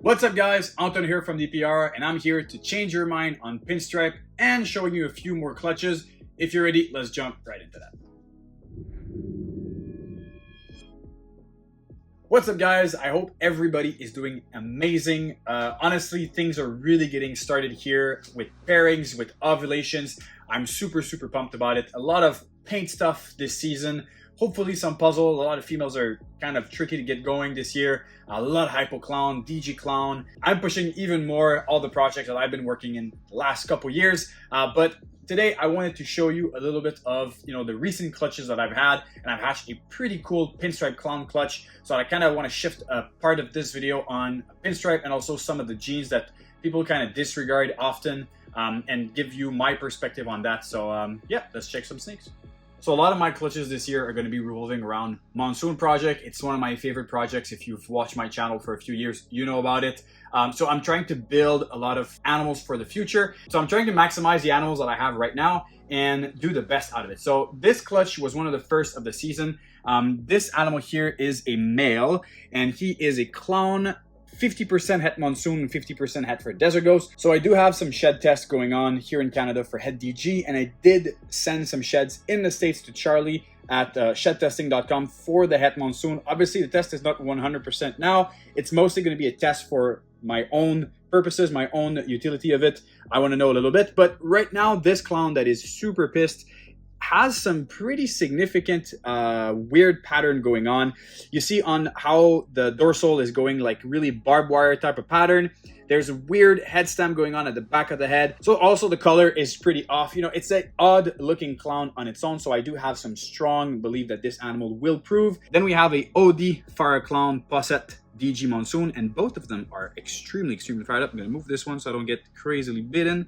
What's up guys, Anton here from DPR and I'm here to change your mind on Pinstripe and showing you a few more clutches. If you're ready, let's jump right into that. What's up guys, I hope everybody is doing amazing. Honestly, things are really getting started here with pairings, with ovulations. I'm super pumped about it. A lot of paint stuff this season. Hopefully some puzzle. A lot of females are kind of tricky to get going this year. A lot of Hypo Clown, DG Clown. I'm pushing even more all the projects that I've been working in the last couple years. But today I wanted to show you a little bit of the recent clutches that I've had, and I've hatched a pretty cool Pinstripe Clown clutch. So I kind of want to shift a part of this video on Pinstripe and also some of the genes that people kind of disregard often, and give you my perspective on that. So yeah, let's check some snakes. So a lot of my clutches this year are going to be revolving around Monsoon project. It's one of my favorite projects. If you've watched my channel for a few years, you know about it. So I'm trying to build a lot of animals for the future. So I'm trying to maximize the animals that I have right now and do the best out of it. So this clutch was one of the first of the season. This animal here is a male and he is a clown. 50% het Monsoon and 50% het for Desert Ghost. So I do have some shed tests going on here in Canada for het DG, and I did send some sheds in the States to Charlie at shedtesting.com for the het Monsoon. Obviously the test is not 100% now. It's mostly going to be a test for my own purposes, my own utility of it. I want to know a little bit, but right now this clown that is super pissed has some pretty significant weird pattern going on. You see on how the dorsal is going like really barbed wire type of pattern. There's a weird head stem going on at the back of the head. So also the color is pretty off. It's an odd looking clown on its own. So I do have some strong belief that this animal will prove. Then we have a OD Fire Clown Posset DG Monsoon, and both of them are extremely fired up. I'm gonna move this one so I don't get crazily bitten.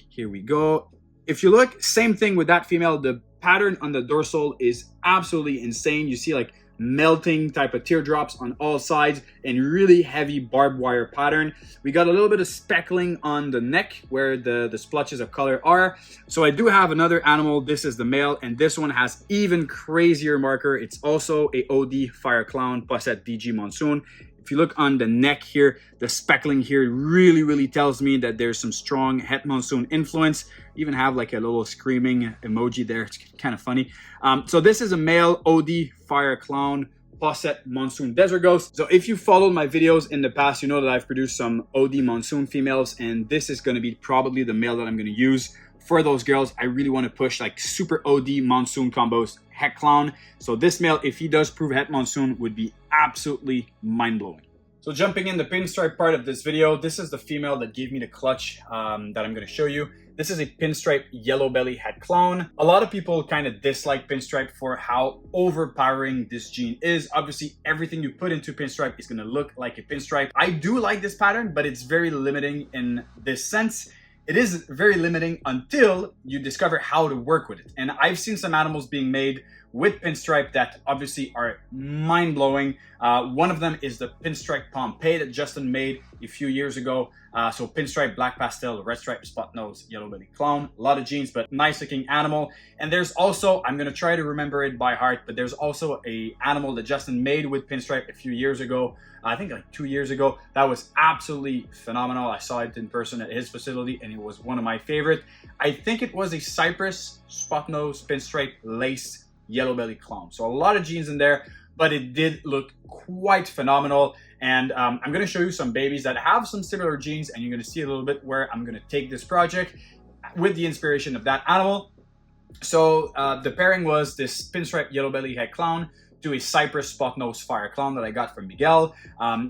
Here we go. If you look, same thing with that female. The pattern on the dorsal is absolutely insane. You see like melting type of teardrops on all sides and really heavy barbed wire pattern. We got a little bit of speckling on the neck where the splotches of color are. So I do have another animal. This is the male, and this one has even crazier marker. It's also a OD Fire Clown Posset DG Monsoon. If you look on the neck here, the speckling here really tells me that there's some strong het Monsoon influence. Even have like a little screaming emoji there. It's kind of funny. So this is a male OD Fire Clown Posset Monsoon Desert Ghost. So if you followed my videos in the past, you know that I've produced some OD Monsoon females, and this is going to be probably the male that I'm going to use for those girls. I really want to push like super OD Monsoon combos het clown. So this male, if he does prove het Monsoon, would be absolutely mind-blowing. So jumping in the Pinstripe part of this video, this is the female that gave me the clutch that I'm going to show you. This is a Pinstripe Yellow Belly Het Clown. A lot of people kind of dislike Pinstripe for how overpowering this gene is. Obviously, everything you put into Pinstripe is going to look like a Pinstripe. I do like this pattern, but it's very limiting in this sense. It is very limiting until you discover how to work with it. And I've seen some animals being made with Pinstripe that obviously are mind-blowing. One of them is the Pinstripe Pompeii that Justin made a few years ago. So Pinstripe, Black Pastel, Red Stripe, Spot Nose, Yellow Belly Clown. A lot of genes, but nice looking animal. And there's also, I'm going to try to remember it by heart, but there's also a animal that Justin made with Pinstripe a few years ago. I think like 2 years ago. That was absolutely phenomenal. I saw it in person at his facility and it was one of my favorite. I think it was a Cypress, Spot Nose, Pinstripe, Lace, Yellow Belly Clown. So a lot of genes in there, but it did look quite phenomenal. And I'm going to show you some babies that have some similar genes, and you're going to see a little bit where I'm going to take this project with the inspiration of that animal. So the pairing was this Pinstripe Yellow Belly Het Clown to a Cypress Spot Nose Fire Clown that I got from Miguel.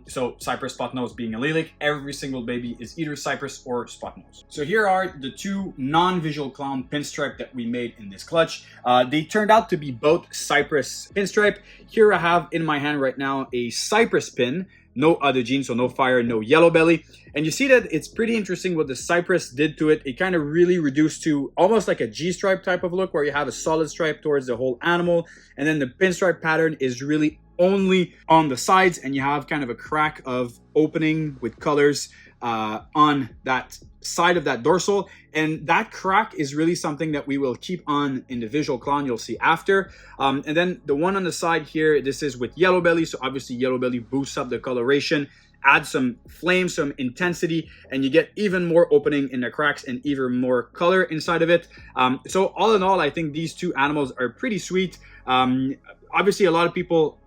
So Cypress Spot Nose being allelic, every single baby is either Cypress or Spot Nose. So here are the two non-visual clown Pinstripe that we made in this clutch. They turned out to be both Cypress Pinstripe. Here I have in my hand right now a Cypress pin, no other gene, so no fire, no yellow belly. And you see that it's pretty interesting what the Cypress did to it. It kind of really reduced to almost like a G-stripe type of look where you have a solid stripe towards the whole animal. And then the Pinstripe pattern is really only on the sides, and you have kind of a crack of opening with colors on that side of that dorsal. And that crack is really something that we will keep on in the visual clown, you'll see after. And then the one on the side here, this is with yellow belly. So obviously yellow belly boosts up the coloration, add some flame, some intensity, and you get even more opening in the cracks and even more color inside of it. So all in all, I think these two animals are pretty sweet. Obviously, a lot of people,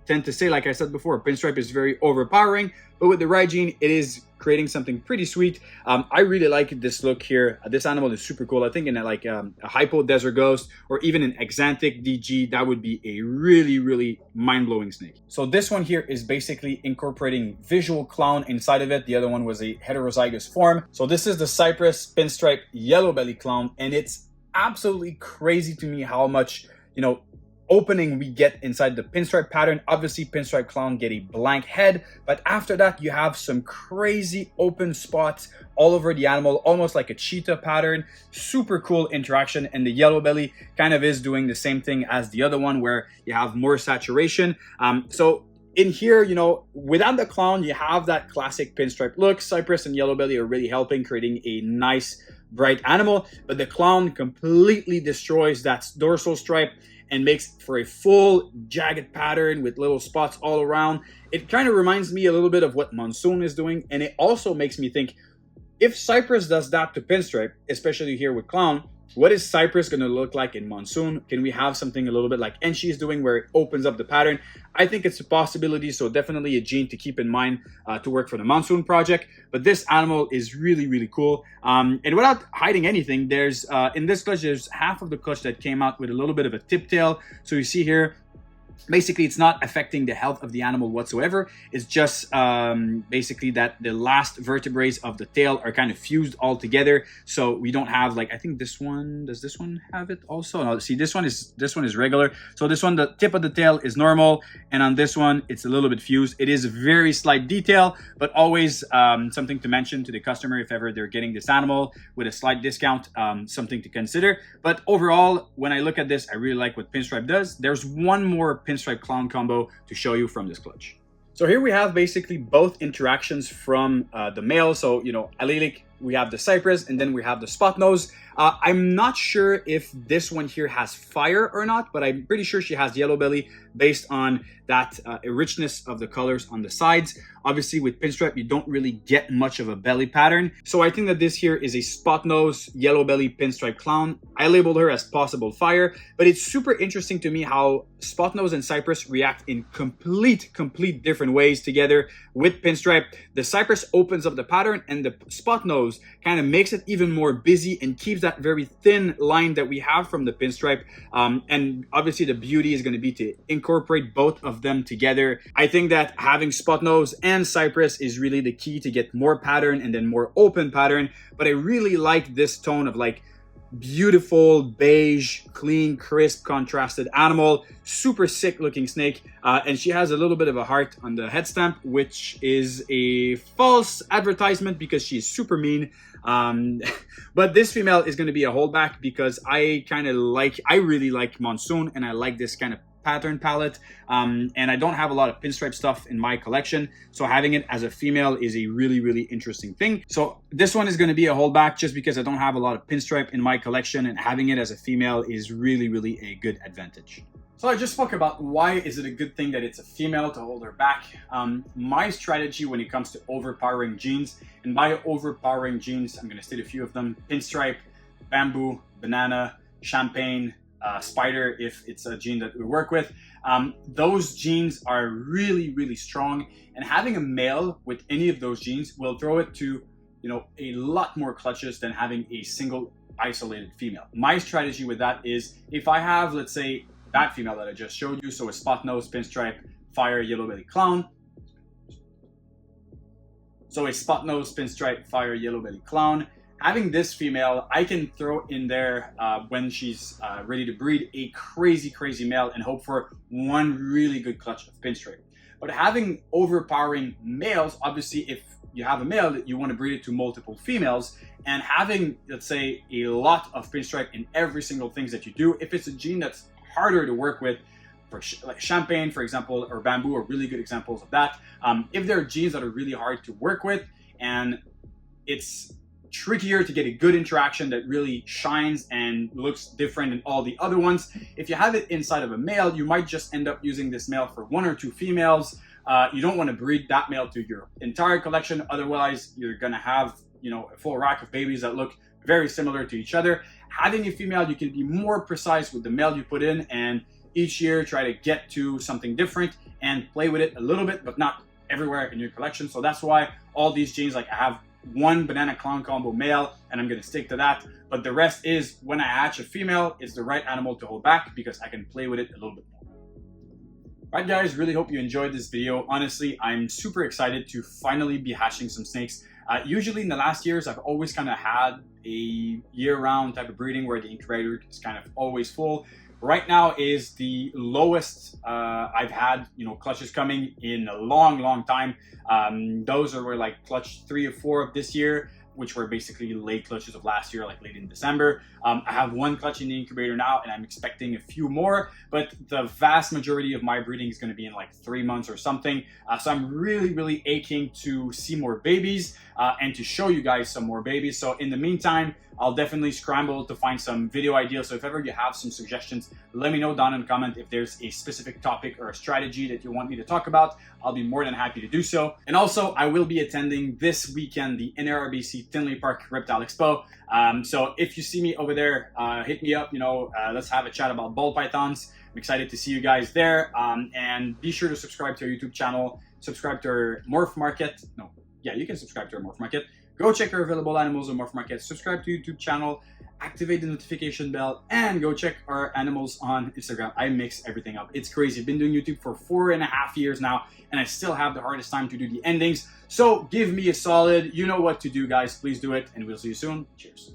tend to say, like I said before, Pinstripe is very overpowering, but with the right gene, it is creating something pretty sweet. I really like this look here. This animal is super cool. I think in a Hypo Desert Ghost or even an Exantic DG, that would be a really, really mind-blowing snake. So this one here is basically incorporating visual clown inside of it. The other one was a heterozygous form. So this is the Cypress Pinstripe Yellow Belly Clown, and it's absolutely crazy to me how much, opening we get inside the pinstripe pattern. Obviously, Pinstripe Clown get a blank head, but after that you have some crazy open spots all over the animal, almost like a cheetah pattern. Super cool interaction, and the yellow belly kind of is doing the same thing as the other one, where you have more saturation. So in here, without the clown, you have that classic pinstripe look. Cypress and yellow belly are really helping, creating a nice bright animal, but the clown completely destroys that dorsal stripe and makes for a full jagged pattern with little spots all around. It kind of reminds me a little bit of what Monsoon is doing, and it also makes me think, if Cypress does that to Pinstripe, especially here with Clown, what is Cypress going to look like in Monsoon? Can we have something a little bit like Enchi is doing, where it opens up the pattern? I think it's a possibility, so definitely a gene to keep in mind to work for the Monsoon project. But this animal is really, really cool. And without hiding anything, there's in this clutch, there's half of the clutch that came out with a little bit of a tip tail. So you see here, basically, it's not affecting the health of the animal whatsoever. It's just basically that the last vertebrae of the tail are kind of fused all together. So we don't have, like, I think this one, does this one have it also? No, see, this one is regular. So this one, the tip of the tail is normal, and on this one, it's a little bit fused. It is a very slight detail, but always something to mention to the customer if ever they're getting this animal with a slight discount, something to consider. But overall, when I look at this, I really like what Pinstripe does. There's one more Pinstripe Clown combo to show you from this clutch. So here we have basically both interactions from the male. So, allelic, we have the Cypress, and then we have the spot nose. I'm not sure if this one here has fire or not, but I'm pretty sure she has yellow belly based on that richness of the colors on the sides. Obviously, with Pinstripe, you don't really get much of a belly pattern. So I think that this here is a spot nose, yellow belly Pinstripe Clown. I labeled her as possible fire, but it's super interesting to me how spot nose and Cypress react in complete different ways together with Pinstripe. The Cypress opens up the pattern, and the spot nose kind of makes it even more busy and keeps that very thin line that we have from the Pinstripe. And obviously the beauty is going to be to incorporate both of them together. I think that having spot nose and Cypress is really the key to get more pattern and then more open pattern. But I really like this tone of like beautiful beige, clean, crisp, contrasted animal. Super sick looking snake, and she has a little bit of a heart on the head stamp, which is a false advertisement because she's super mean. But this female is going to be a holdback because I really like Monsoon, and I like this kind of pattern palette, and I don't have a lot of Pinstripe stuff in my collection, so having it as a female is a really interesting thing. So this one is going to be a holdback just because I don't have a lot of Pinstripe in my collection, and having it as a female is really a good advantage. So I just spoke about why is it a good thing that it's a female to hold her back. My strategy when it comes to overpowering genes, and by overpowering genes, I'm going to state a few of them: Pinstripe, Bamboo, Banana, Champagne, Spider, if it's a gene that we work with. Those genes are really strong, and having a male with any of those genes will throw it to a lot more clutches than having a single isolated female. My strategy with that is, if I have, let's say, that female that I just showed you, so a spot nose, Pinstripe, fire, yellow belly clown. So a spot nose, Pinstripe, fire, yellow belly clown. Having this female, I can throw in there when she's ready to breed a crazy male and hope for one really good clutch of Pinstripe. But having overpowering males, obviously, if you have a male, you want to breed it to multiple females, and having, let's say, a lot of Pinstripe in every single thing that you do, if it's a gene that's harder to work with, for like Champagne, for example, or Bamboo are really good examples of that. If there are genes that are really hard to work with and it's trickier to get a good interaction that really shines and looks different than all the other ones, if you have it inside of a male, you might just end up using this male for one or two females, You don't want to breed that male to your entire collection. Otherwise, you're going to have, you know, a full rack of babies that look very similar to each other. Having a female, you can be more precise with the male you put in, and each year try to get to something different and play with it a little bit, but not everywhere in your collection. So that's why all these genes, like I have one banana clown combo male, and I'm going to stick to that. But the rest is, when I hatch a female, it's the right animal to hold back because I can play with it a little bit more. All right, guys, really hope you enjoyed this video. Honestly, I'm super excited to finally be hatching some snakes. Usually in the last years, I've always kind of had a year-round type of breeding where the incubator is kind of always full. Right now is the lowest I've had, you know, clutches coming in a long time. Those were like clutch 3 or 4 of this year, which were basically late clutches of last year, like late in December. I have 1 clutch in the incubator now, and I'm expecting a few more, but the vast majority of my breeding is going to be in like 3 months or something. So I'm really aching to see more babies and to show you guys some more babies. So in the meantime, I'll definitely scramble to find some video ideas. So if ever you have some suggestions, let me know down in the comment if there's a specific topic or a strategy that you want me to talk about. I'll be more than happy to do so. And also, I will be attending this weekend the NRBC Tinley Park Reptile Expo. So if you see me over there, hit me up, you know, let's have a chat about ball pythons. I'm excited to see you guys there. And be sure to subscribe to our YouTube channel, subscribe to our Morph Market. No, yeah, you can subscribe to our Morph Market. Go check our available animals on Morph Market, subscribe to YouTube channel, activate the notification bell, and go check our animals on Instagram. I mix everything up. It's crazy. I've been doing YouTube for 4.5 years now, and I still have the hardest time to do the endings. So give me a solid. You know what to do, guys. Please do it, and we'll see you soon. Cheers.